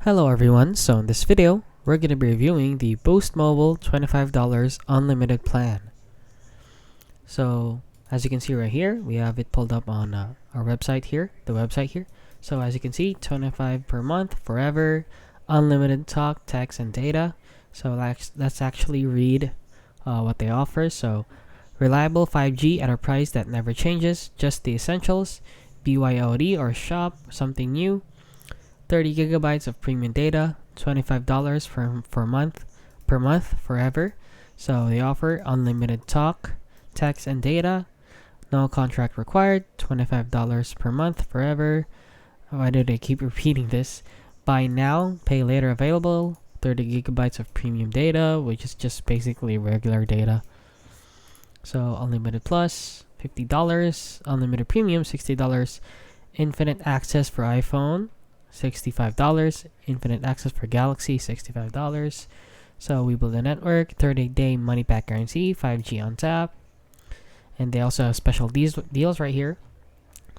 Hello everyone, so in this video, we're going to be reviewing the Boost Mobile $25 unlimited plan. So as you can see right here, we have it pulled up on our website here, the website here. So as you can see, 25 per month, forever, unlimited talk, text, and data. So let's actually read what they offer. So reliable 5G at a price that never changes, just the essentials, BYOD or shop, something new. 30 gigabytes of premium data, $25 per month forever. So they offer unlimited talk, text, and data. No contract required, $25 per month forever. Why do they keep repeating this? Buy now, pay later available. 30 gigabytes of premium data, which is just basically regular data. So unlimited plus, $50. Unlimited premium, $60. Infinite access for iPhone, $65. Infinite access for Galaxy, $65. So we build a network, 30-day money back guarantee, 5G on tap. And they also have special deals right here.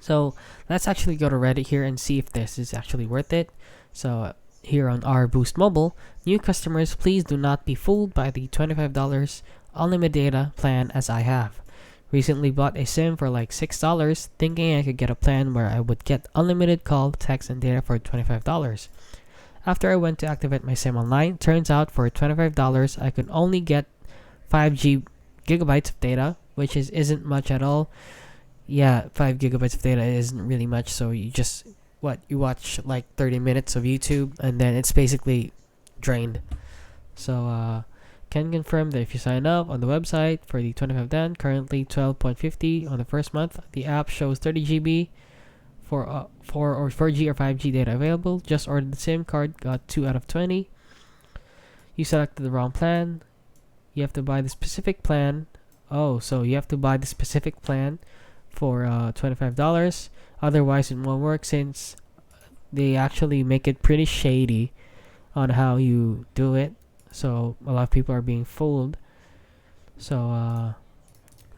So let's actually go to Reddit here and see if this is actually worth it. So here on our Boost Mobile, new customers, please do not be fooled by the $25 unlimited data plan as I have. Recently bought a SIM for like $6, thinking I could get a plan where I would get unlimited call, text, and data for $25. After I went to activate my SIM online, turns out for $25 I could only get 5 gigabytes of data, which isn't much at all. Yeah, 5 gigabytes of data isn't really much, so you watch like 30 minutes of YouTube and then it's basically drained. So can confirm that if you sign up on the website for the 25 currently 12.50 on the first month, the app shows 30 GB for 4G or 5G data available. Just ordered the SIM card, got 2 out of 20. You selected the wrong plan. You have to buy the specific plan. Oh, so you have to buy the specific plan for $25. Otherwise, it won't work since they actually make it pretty shady on how you do it. So a lot of people are being fooled. So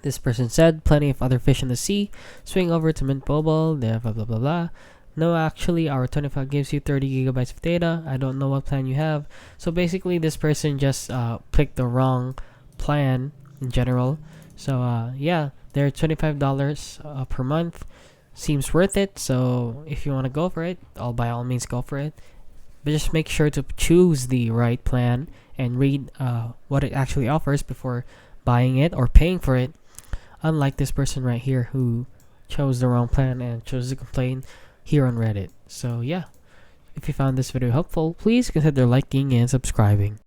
this person said, plenty of other fish in the sea. Swing over to Mint Mobile. Blah blah blah blah blah. No, actually, our 25 gives you 30 gigabytes of data. I don't know what plan you have. So basically, this person just picked the wrong plan in general. So yeah, they're $25 per month. Seems worth it. So if you want to go for it, by all means go for it. But just make sure to choose the right plan and read what it actually offers before buying it or paying for it. Unlike this person right here who chose the wrong plan and chose to complain here on Reddit. So yeah, if you found this video helpful, please consider liking and subscribing.